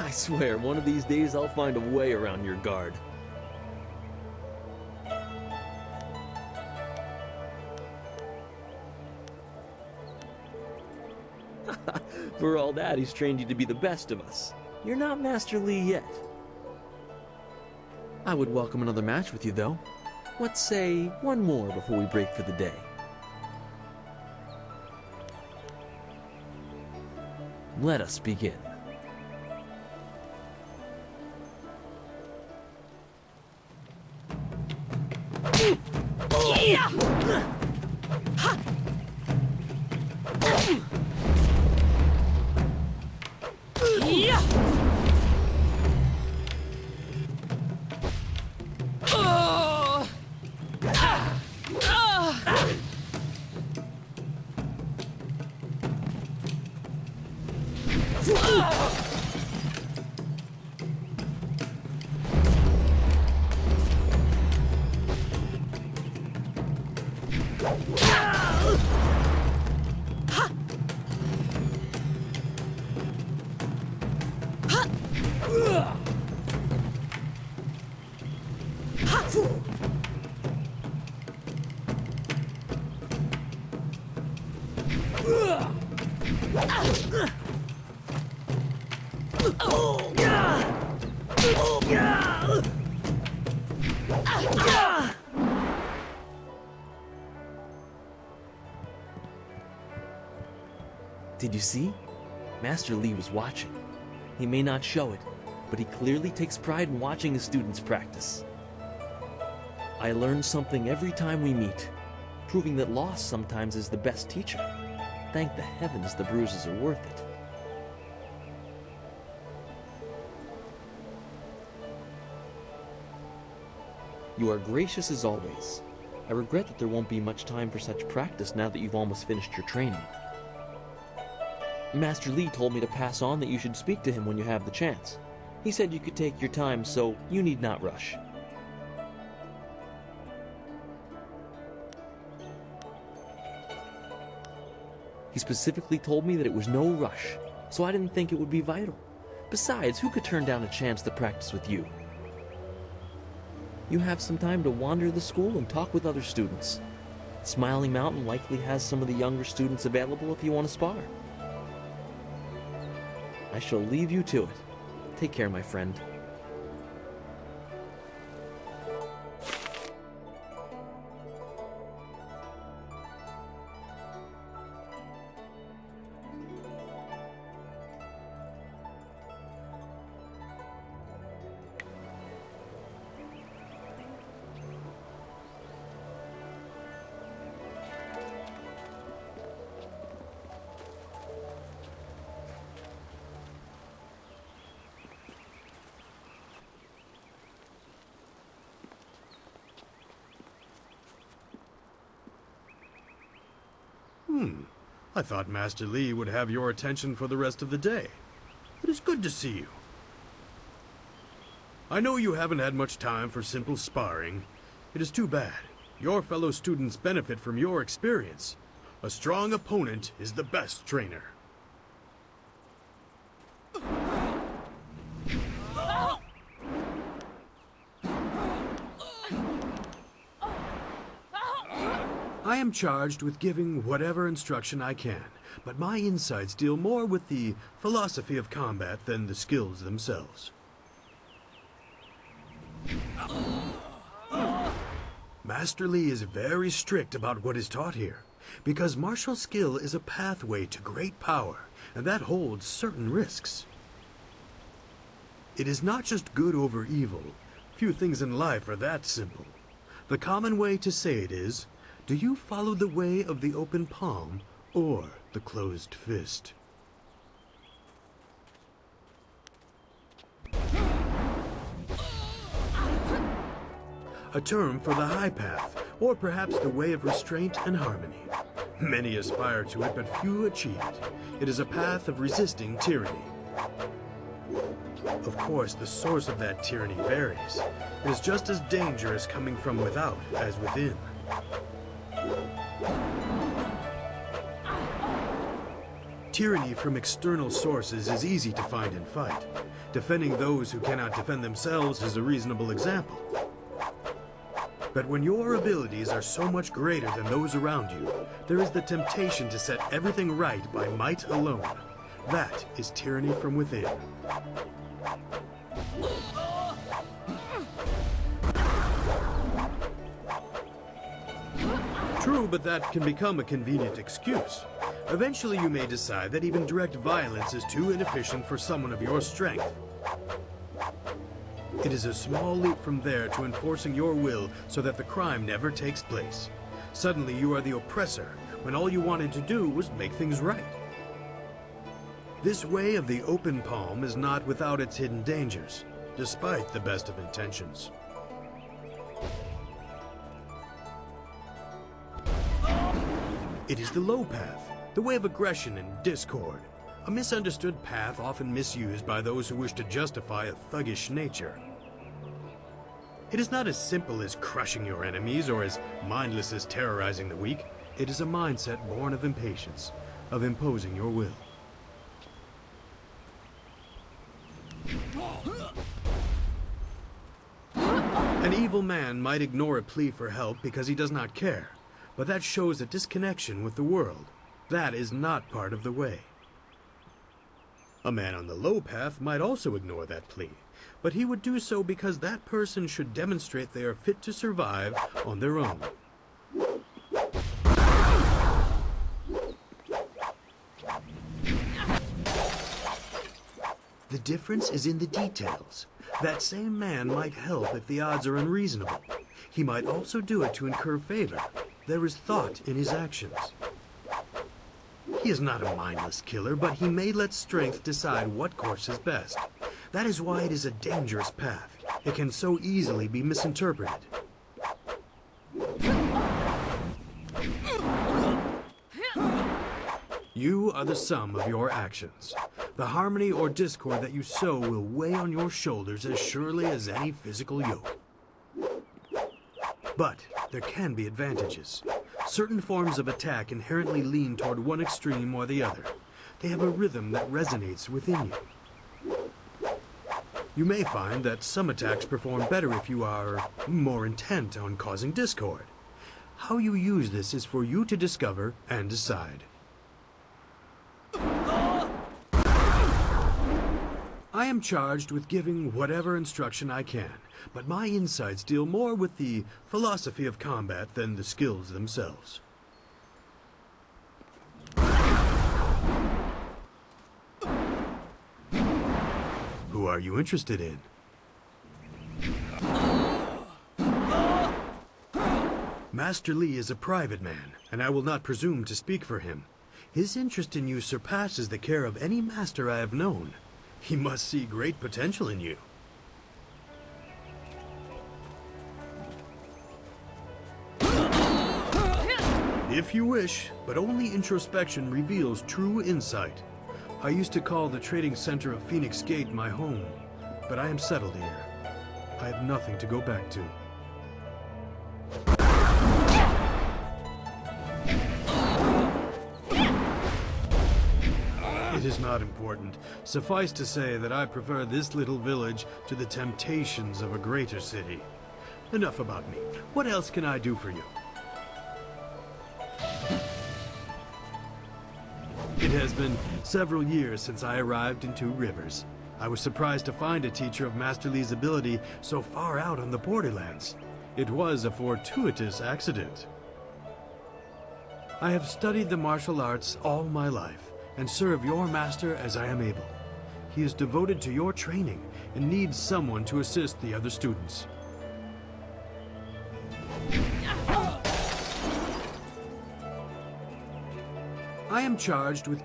I swear, one of these days I'll find a way around your guard. For all that, he's trained you to be the best of us. You're not Master Li yet. I would welcome another match with you, though. Let's say one more before we break for the day. Let us begin. Did you see? Master Li was watching. He may not show it, but he clearly takes pride in watching his students practice. I learn something every time we meet, proving that loss sometimes is the best teacher. Thank the heavens the bruises are worth it. You are gracious as always. I regret that there won't be much time for such practice now that you've almost finished your training. Master Li told me to pass on that you should speak to him when you have the chance. He said you could take your time, so you need not rush. He specifically told me that it was no rush, so I didn't think it would be vital. Besides, who could turn down a chance to practice with you? You have some time to wander the school and talk with other students. Smiling Mountain likely has some of the younger students available if you want to spar. I shall leave you to it. Take care, my friend. I thought Master Li would have your attention for the rest of the day. It is good to see you. I know you haven't had much time for simple sparring. It is too bad. Your fellow students benefit from your experience. A strong opponent is the best trainer. I am charged with giving whatever instruction I can, but my insights deal more with the philosophy of combat than the skills themselves. Master Li is very strict about what is taught here, because martial skill is a pathway to great power, and that holds certain risks. It is not just good over evil. Few things in life are that simple. The common way to say it is, do you follow the way of the open palm or the closed fist? A term for the high path, or perhaps the way of restraint and harmony. Many aspire to it, but few achieve it. It is a path of resisting tyranny. Of course, the source of that tyranny varies. It is just as dangerous coming from without as within. Tyranny from external sources is easy to find and fight. Defending those who cannot defend themselves is a reasonable example. But when your abilities are so much greater than those around you, there is the temptation to set everything right by might alone. That is tyranny from within. True, but that can become a convenient excuse. Eventually you may decide that even direct violence is too inefficient for someone of your strength. It is a small leap from there to enforcing your will so that the crime never takes place. Suddenly you are the oppressor, when all you wanted to do was make things right. This way of the open palm is not without its hidden dangers, despite the best of intentions. It is the low path, the way of aggression and discord, a misunderstood path often misused by those who wish to justify a thuggish nature. It is not as simple as crushing your enemies or as mindless as terrorizing the weak. It is a mindset born of impatience, of imposing your will. An evil man might ignore a plea for help because he does not care, but that shows a disconnection with the world. That is not part of the way. A man on the low path might also ignore that plea, but he would do so because that person should demonstrate they are fit to survive on their own. The difference is in the details. That same man might help if the odds are unreasonable. He might also do it to incur favor. There is thought in his actions. He is not a mindless killer, but he may let strength decide what course is best. That is why it is a dangerous path. It can so easily be misinterpreted. You are the sum of your actions. The harmony or discord that you sow will weigh on your shoulders as surely as any physical yoke. But there can be advantages. Certain forms of attack inherently lean toward one extreme or the other. They have a rhythm that resonates within you. You may find that some attacks perform better if you are more intent on causing discord. How you use this is for you to discover and decide. I am charged with giving whatever instruction I can, but my insights deal more with the philosophy of combat than the skills themselves. Who are you interested in? Master Li is a private man, and I will not presume to speak for him. His interest in you surpasses the care of any master I have known. He must see great potential in you. If you wish, but only introspection reveals true insight. I used to call the trading center of Phoenix Gate my home, but I am settled here. I have nothing to go back to. It is not important. Suffice to say that I prefer this little village to the temptations of a greater city. Enough about me. What else can I do for you? It has been several years since I arrived in Two Rivers. I was surprised to find a teacher of Master Li's ability so far out on the borderlands. It was a fortuitous accident. I have studied the martial arts all my life, and serve your master as I am able. He is devoted to your training and needs someone to assist the other students. I am charged with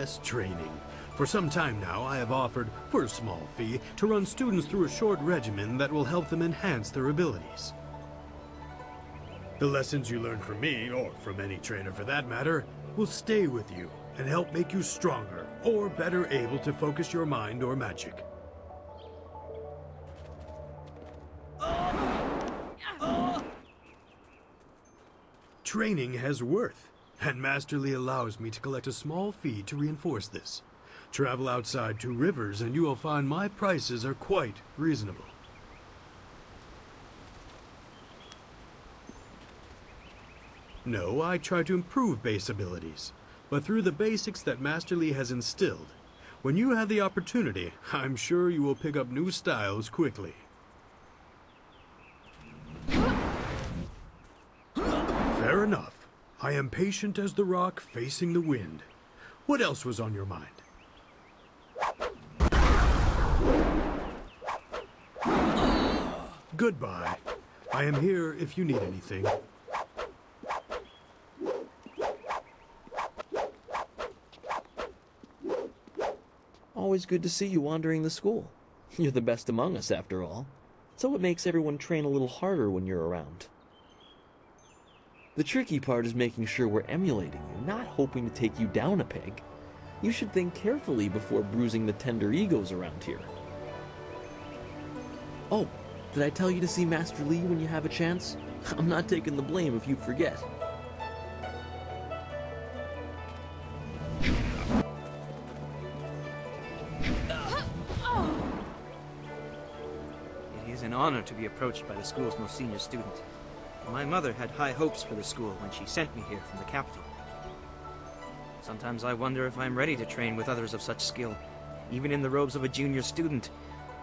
yes, training. For some time now, I have offered, for a small fee, to run students through a short regimen that will help them enhance their abilities. The lessons you learn from me, or from any trainer for that matter, will stay with you and help make you stronger, or better able to focus your mind or magic. training has worth, and Master Lee allows me to collect a small fee to reinforce this. Travel outside 2 rivers and you will find my prices are quite reasonable. No, I try to improve base abilities, but through the basics that Master Lee has instilled. When you have the opportunity, I'm sure you will pick up new styles quickly. Fair enough. I am patient as the rock facing the wind. What else was on your mind? Goodbye. I am here if you need anything. Always good to see you wandering the school. You're the best among us, after all. So it makes everyone train a little harder when you're around. The tricky part is making sure we're emulating you, not hoping to take you down a peg. You should think carefully before bruising the tender egos around here. Oh, did I tell you to see Master Lee when you have a chance? I'm not taking the blame if you forget. It is an honor to be approached by the school's most senior student. My mother had high hopes for the school when she sent me here from the capital. Sometimes I wonder if I'm ready to train with others of such skill. Even in the robes of a junior student,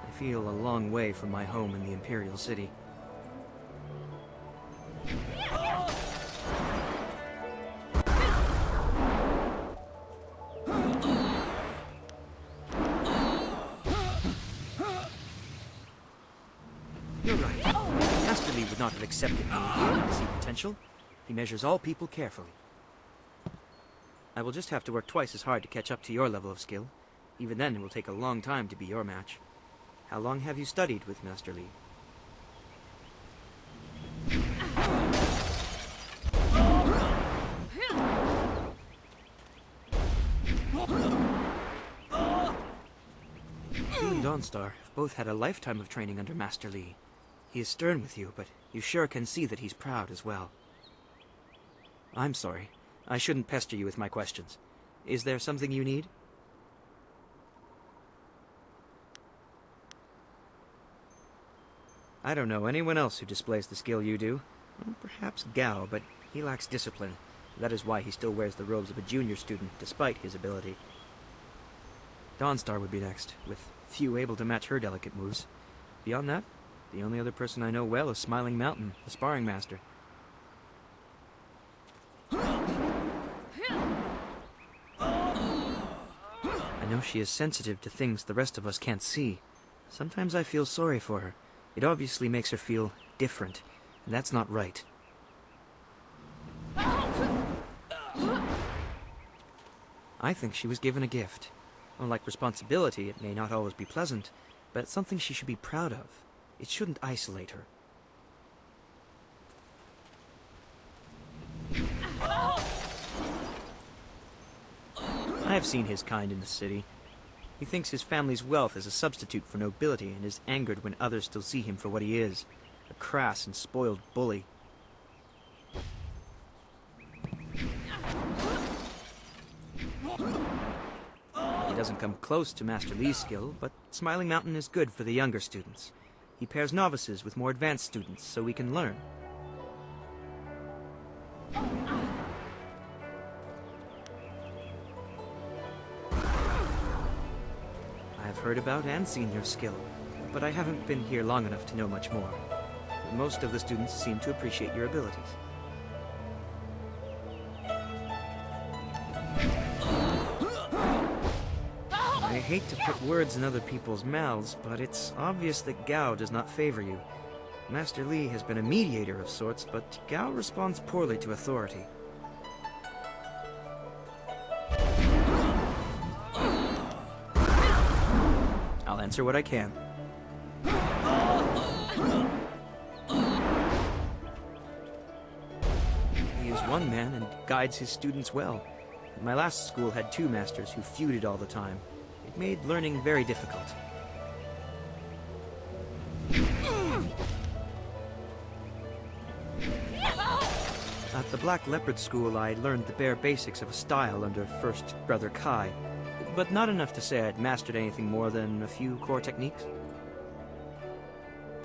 I feel a long way from my home in the Imperial City. You're right. Master Lee would not have accepted me if he did not see potential. He measures all people carefully. I will just have to work twice as hard to catch up to your level of skill. Even then, it will take a long time to be your match. How long have you studied with Master Lee? You and Dawnstar have both had a lifetime of training under Master Lee. He is stern with you, but you sure can see that he's proud as well. I'm sorry. I shouldn't pester you with my questions. Is there something you need? I don't know anyone else who displays the skill you do. Well, perhaps Gao, but he lacks discipline. That is why he still wears the robes of a junior student, despite his ability. Dawnstar would be next, with few able to match her delicate moves. Beyond that, the only other person I know well is Smiling Mountain, the sparring master. I know she is sensitive to things the rest of us can't see. Sometimes I feel sorry for her. It obviously makes her feel different, and that's not right. I think she was given a gift. Unlike responsibility, it may not always be pleasant, but it's something she should be proud of. It shouldn't isolate her. I have seen his kind in the city. He thinks his family's wealth is a substitute for nobility and is angered when others still see him for what he is, a crass and spoiled bully. He doesn't come close to Master Lee's skill, but Smiling Mountain is good for the younger students. He pairs novices with more advanced students so we can learn. I've heard about and seen your skill, but I haven't been here long enough to know much more. Most of the students seem to appreciate your abilities. I hate to put words in other people's mouths, but it's obvious that Gao does not favor you. Master Lee has been a mediator of sorts, but Gao responds poorly to authority. I'll answer what I can. He is one man and guides his students well. My last school had 2 masters who feuded all the time. It made learning very difficult. A At the Black Leopard School, I learned the bare basics of a style under First Brother Kai, but not enough to say I'd mastered anything more than a few core techniques.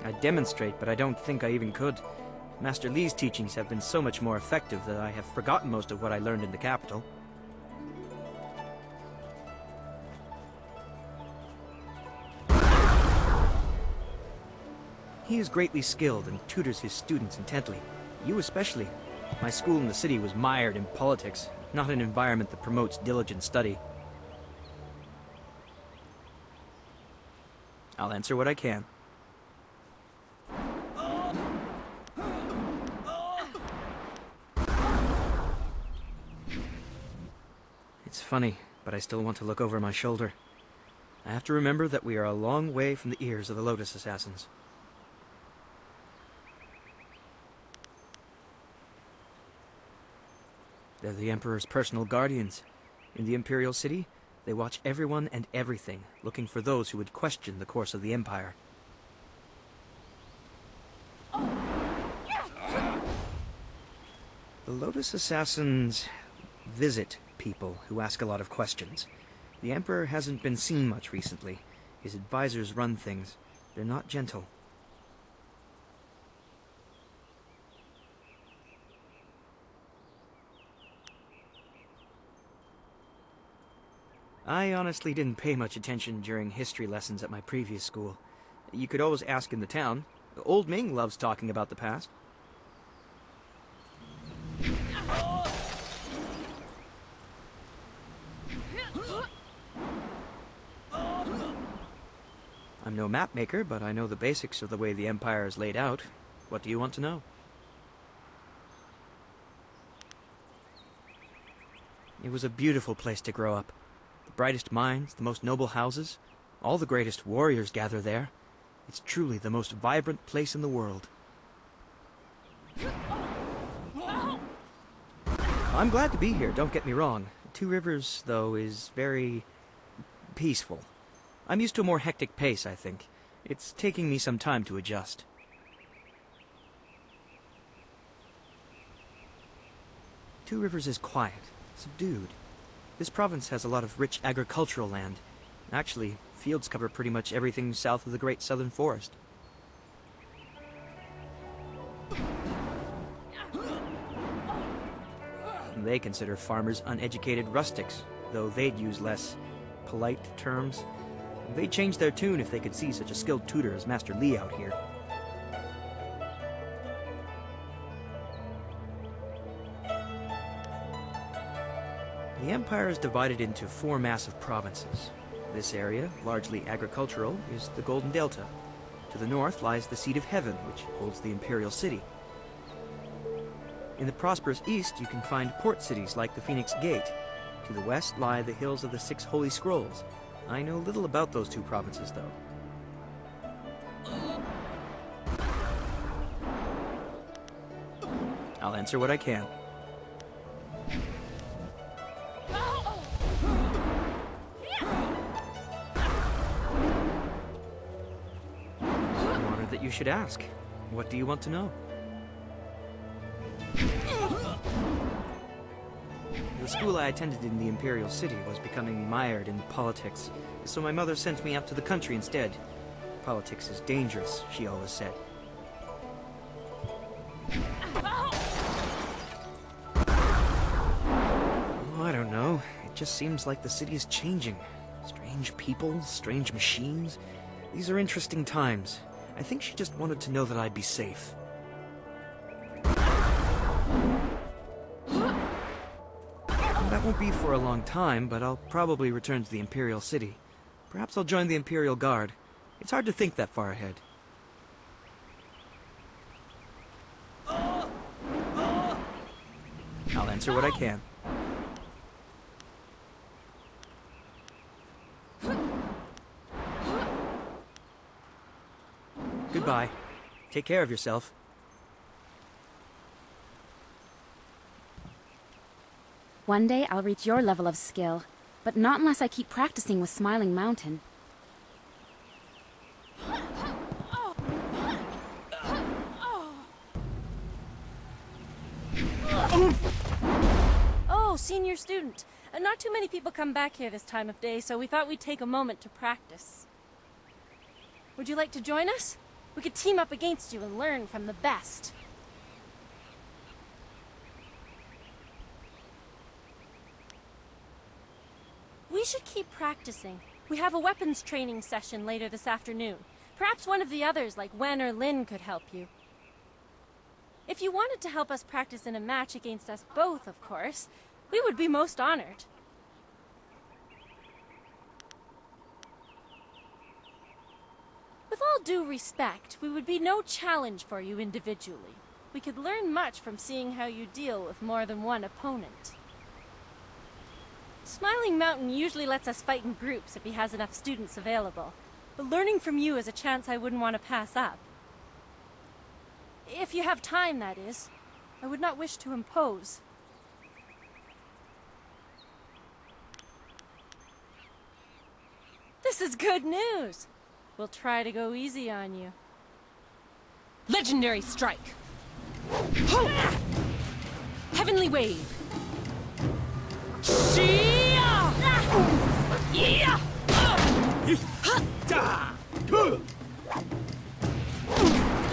I'd demonstrate, but I don't think I even could. Master Li's teachings have been so much more effective that I have forgotten most of what I learned in the capital. He is greatly skilled and tutors his students intently. You especially. My school in the city was mired in politics, not an environment that promotes diligent study. I'll answer what I can. It's funny, but I still want to look over my shoulder. I have to remember that we are a long way from the ears of the Lotus Assassins. They're the Emperor's personal guardians. In the Imperial City, they watch everyone and everything, looking for those who would question the course of the Empire. The Lotus Assassins visit people who ask a lot of questions. The Emperor hasn't been seen much recently. His advisors run things. They're not gentle. I honestly didn't pay much attention during history lessons at my previous school. You could always ask in the town. Old Ming loves talking about the past. I'm no map maker, but I know the basics of the way the Empire is laid out. What do you want to know? It was a beautiful place to grow up. The brightest minds, the most noble houses, all the greatest warriors gather there. It's truly the most vibrant place in the world. I'm glad to be here, don't get me wrong. Two Rivers, though, is very peaceful. I'm used to a more hectic pace, I think. It's taking me some time to adjust. Two Rivers is quiet, subdued. This province has a lot of rich agricultural land. Actually, fields cover pretty much everything south of the Great Southern Forest. They consider farmers uneducated rustics, though they'd use less polite terms. They'd change their tune if they could see such a skilled tutor as Master Li out here. The Empire is divided into 4 massive provinces. This area, largely agricultural, is the Golden Delta. To the north lies the Seat of Heaven, which holds the Imperial City. In the prosperous east, you can find port cities like the Phoenix Gate. To the west lie the hills of the 6 Holy Scrolls. I know little about those 2 provinces, though. I'll answer what I can. I'm honored that you should ask. What do you want to know? The school I attended in the Imperial City was becoming mired in politics, so my mother sent me out to the country instead. Politics is dangerous, she always said. Oh, I don't know. It just seems like the city is changing. Strange people, strange machines. These are interesting times. I think she just wanted to know that I'd be safe. That won't be for a long time, but I'll probably return to the Imperial City. Perhaps I'll join the Imperial Guard. It's hard to think that far ahead. I'll answer what I can. Goodbye. Take care of yourself. One day I'll reach your level of skill, but not unless I keep practicing with Smiling Mountain. senior student, and not too many people come back here this time of day, so we thought we'd take a moment to practice. Would you like to join us? We could team up against you and learn from the best. We should keep practicing. We have a weapons training session later this afternoon. Perhaps one of the others, like Wen or Lin, could help you. If you wanted to help us practice in a match against us both, of course, we would be most honored. With all due respect, we would be no challenge for you individually. We could learn much from seeing how you deal with more than one opponent. Smiling Mountain usually lets us fight in groups if he has enough students available, but learning from you is a chance I wouldn't want to pass up. If you have time, that is. I would not wish to impose. This is good news! We'll try to go easy on you. Legendary strike! Ho! Heavenly wave! Shia! Yeah!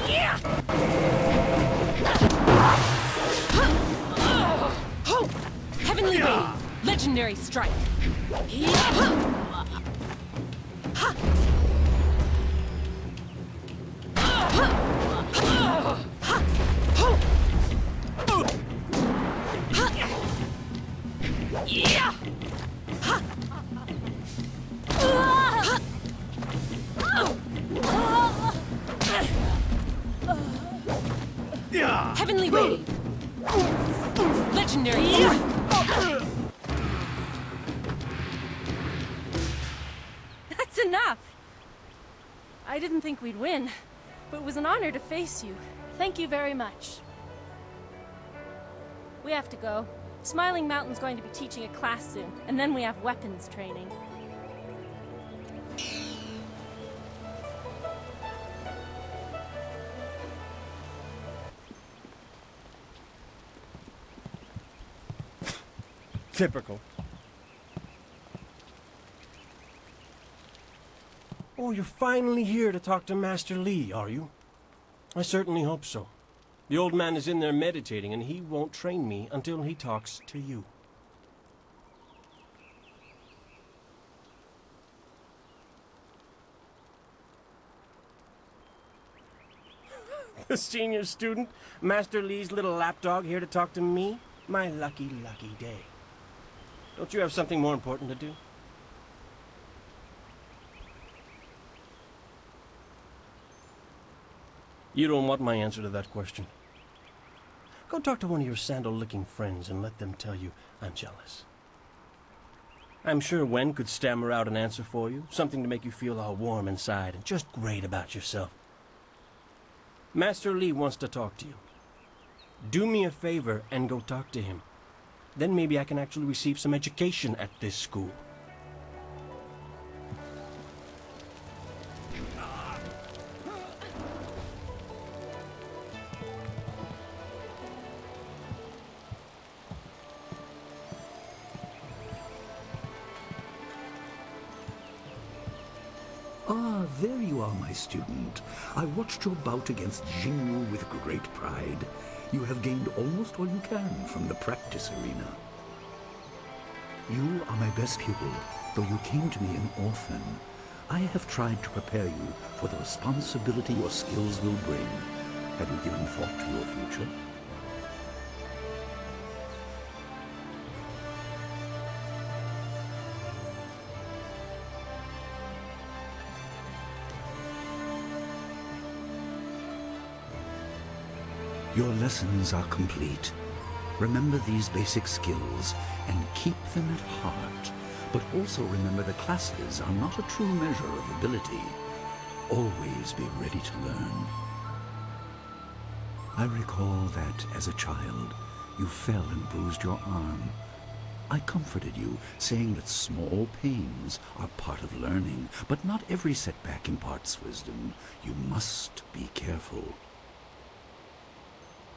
Yeah! Ho! Heavenly wave! Legendary strike! Heavenly wave! Legendary strike! That's enough! I didn't think we'd win, but it was an honor to face you. Thank you very much. We have to go. Smiling Mountain's going to be teaching a class soon, and then we have weapons training. Typical. Oh, you're finally here to talk to Master Li, are you? I certainly hope so. The old man is in there meditating, and he won't train me until he talks to you. The senior student, Master Li's little lapdog, here to talk to me? My lucky, lucky day. Don't you have something more important to do? You don't want my answer to that question. Go talk to one of your sandal-licking friends and let them tell you I'm jealous. I'm sure Wen could stammer out an answer for you, something to make you feel all warm inside and just great about yourself. Master Li wants to talk to you. Do me a favor and go talk to him. Then maybe I can actually receive some education at this school. Ah, there you are, my student. I watched your bout against Jingyu with great pride. You have gained almost all you can from the practice arena. You are my best pupil, though you came to me an orphan. I have tried to prepare you for the responsibility your skills will bring. Have you given thought to your future? Your lessons are complete. Remember these basic skills and keep them at heart. But also remember the classes are not a true measure of ability. Always be ready to learn. I recall that, as a child, you fell and bruised your arm. I comforted you, saying that small pains are part of learning, but not every setback imparts wisdom. You must be careful.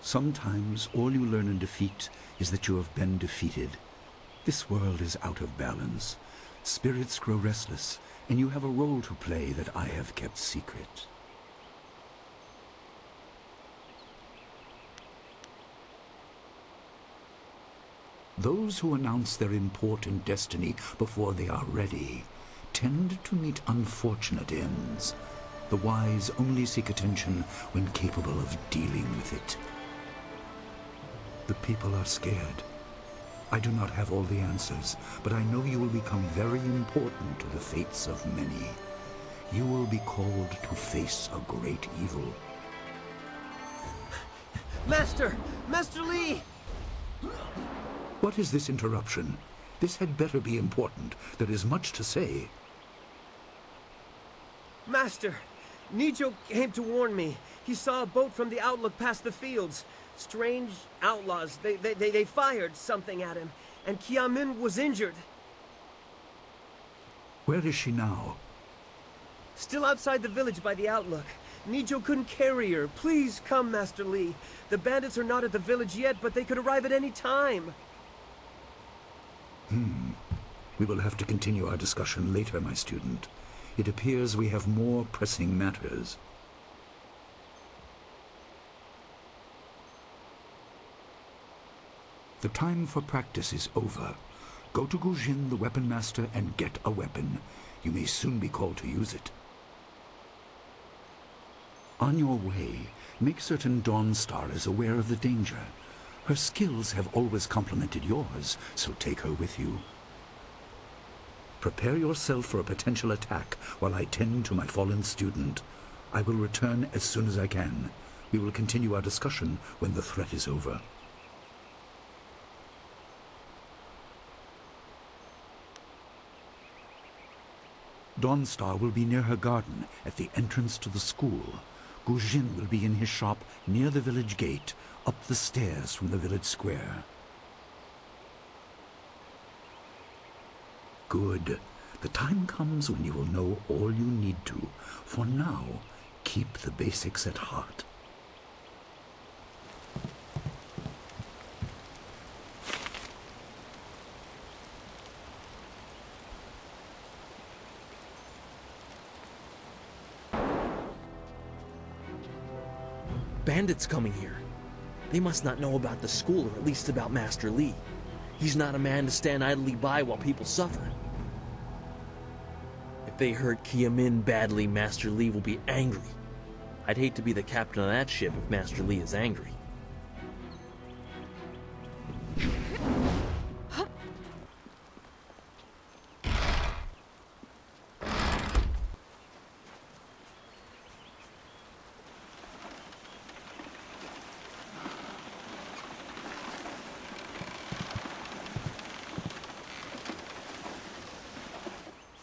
Sometimes all you learn in defeat is that you have been defeated, This world is out of balance. Spirits grow restless, and you have a role to play that I have kept secret. Those who announce their important destiny before they are ready tend to meet unfortunate ends. The wise only seek attention when capable of dealing with it. The people are scared. I do not have all the answers, but I know you will become very important to the fates of many. You will be called to face a great evil. Master! Master Li! What is this interruption? This had better be important. There is much to say. Master! Nijo came to warn me. He saw a boat from the outlook past the fields. Strange outlaws. They fired something at him, and Kiamin was injured. Where is she now? Still outside the village by the outlook. Nijo couldn't carry her. Please come, Master Li. The bandits are not at the village yet, but they could arrive at any time. We will have to continue our discussion later, my student. It appears we have more pressing matters. The time for practice is over. Go to Gujin, the weapon master, and get a weapon. You may soon be called to use it. On your way, make certain Dawnstar is aware of the danger. Her skills have always complemented yours, so take her with you. Prepare yourself for a potential attack while I tend to my fallen student. I will return as soon as I can. We will continue our discussion when the threat is over. Dawnstar will be near her garden at the entrance to the school. Gujin will be in his shop near the village gate, up the stairs from the village square. Good. The time comes when you will know all you need to. For now, keep the basics at heart. Bandits coming here. They must not know about the school, or at least about Master Li. He's not a man to stand idly by while people suffer. If they hurt Kiamin badly, Master Li will be angry. I'd hate to be the captain of that ship if Master Li is angry.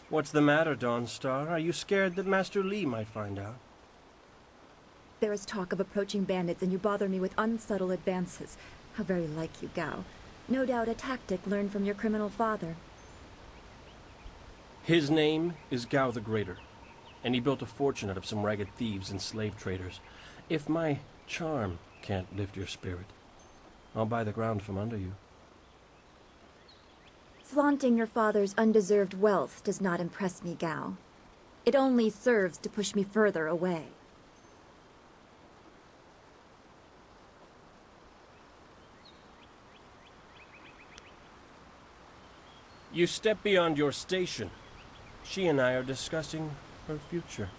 What's the matter, Dawnstar? Are you scared that Master Li might find out? There is talk of approaching bandits, and you bother me with unsubtle advances. How very like you, Gao. No doubt a tactic learned from your criminal father. His name is Gao the Greater, and he built a fortune out of some ragged thieves and slave traders. If my charm can't lift your spirit, I'll buy the ground from under you. Flaunting your father's undeserved wealth does not impress me, Gao. It only serves to push me further away. You step beyond your station. She and I are discussing her future.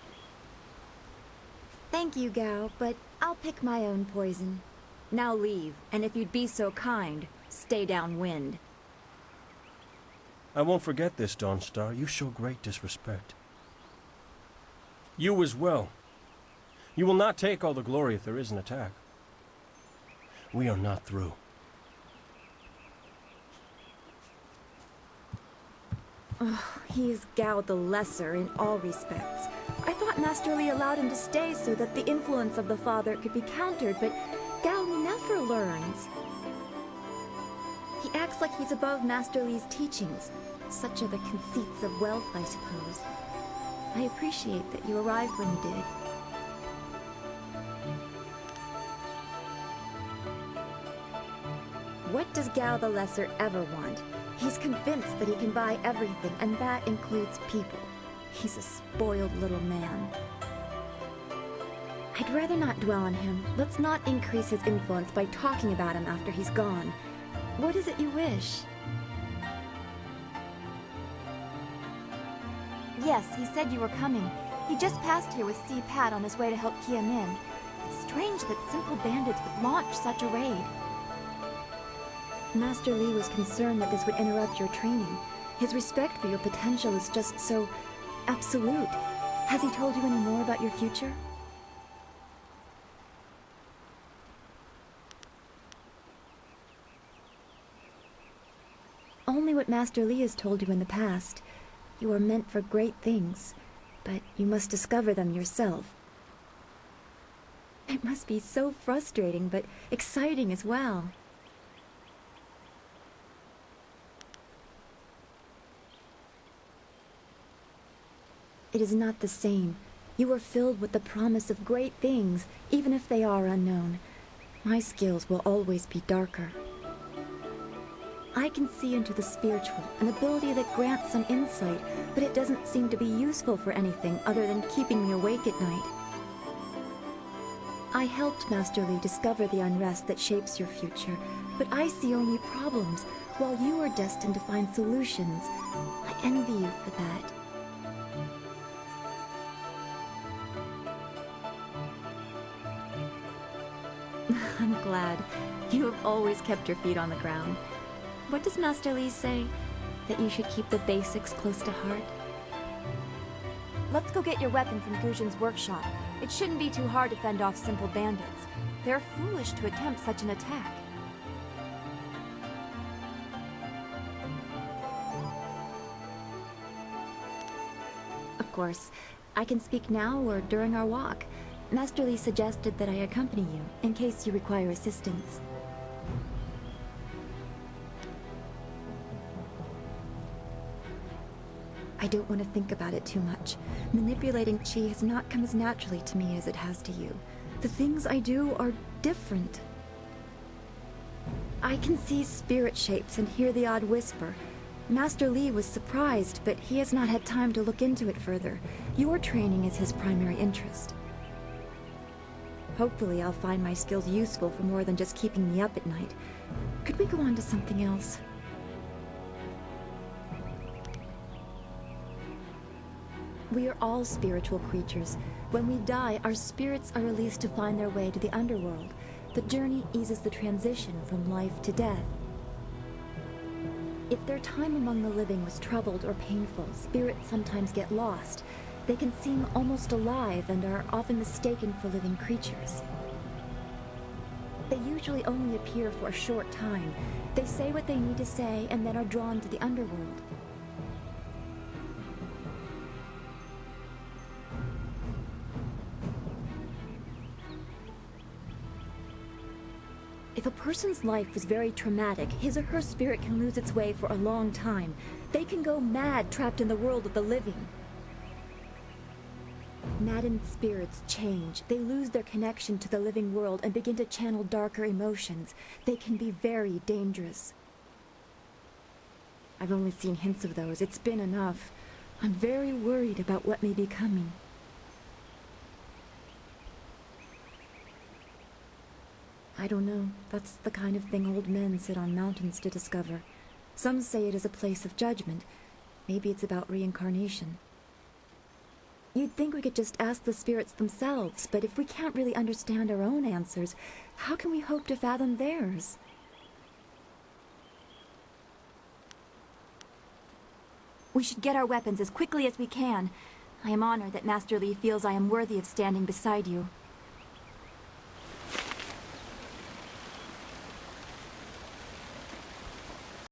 Thank you, Gao, but I'll pick my own poison. Now leave, and if you'd be so kind, stay downwind. I won't forget this, Dawnstar. You show great disrespect. You as well. You will not take all the glory if there is an attack. We are not through. He's Gao the Lesser in all respects. I thought Master Li allowed him to stay so that the influence of the father could be countered, but Gao never learns. He acts like he's above Master Li's teachings. Such are the conceits of wealth, I suppose. I appreciate that you arrived when you did. What does Gao the Lesser ever want? He's convinced that he can buy everything, and that includes people. He's a spoiled little man. I'd rather not dwell on him. Let's not increase his influence by talking about him after he's gone. What is it you wish? Yes, he said you were coming. He just passed here with C-Pat on his way to help Kia Min. It's strange that simple bandits would launch such a raid. Master Li was concerned that this would interrupt your training. His respect for your potential is just so absolute. Has he told you any more about your future? Only what Master Li has told you in the past. You are meant for great things, but you must discover them yourself. It must be so frustrating, but exciting as well. It is not the same. You are filled with the promise of great things, even if they are unknown. My skills will always be darker. I can see into the spiritual, an ability that grants some insight, but it doesn't seem to be useful for anything other than keeping me awake at night. I helped Master Li discover the unrest that shapes your future, but I see only problems, while you are destined to find solutions. I envy you for that. I'm glad. You have always kept your feet on the ground. What does Master Li say? That you should keep the basics close to heart? Let's go get your weapon from Guzhen's workshop. It shouldn't be too hard to fend off simple bandits. They're foolish to attempt such an attack. Of course. I can speak now or during our walk. Master Li suggested that I accompany you, in case you require assistance. I don't want to think about it too much. Manipulating Qi has not come as naturally to me as it has to you. The things I do are different. I can see spirit shapes and hear the odd whisper. Master Li was surprised, but he has not had time to look into it further. Your training is his primary interest. Hopefully I'll find my skills useful for more than just keeping me up at night. Could we go on to something else? We are all spiritual creatures. When we die, our spirits are released to find their way to the underworld. The journey eases the transition from life to death. If their time among the living was troubled or painful, spirits sometimes get lost. They can seem almost alive and are often mistaken for living creatures. They usually only appear for a short time. They say what they need to say and then are drawn to the underworld. If a person's life was very traumatic, his or her spirit can lose its way for a long time. They can go mad trapped in the world of the living. Maddened spirits change. They lose their connection to the living world and begin to channel darker emotions. They can be very dangerous. I've only seen hints of those. It's been enough. I'm very worried about what may be coming. I don't know. That's the kind of thing old men sit on mountains to discover. Some say it is a place of judgment. Maybe it's about reincarnation. You'd think we could just ask the spirits themselves, but if we can't really understand our own answers, how can we hope to fathom theirs? We should get our weapons as quickly as we can. I am honored that Master Li feels I am worthy of standing beside you.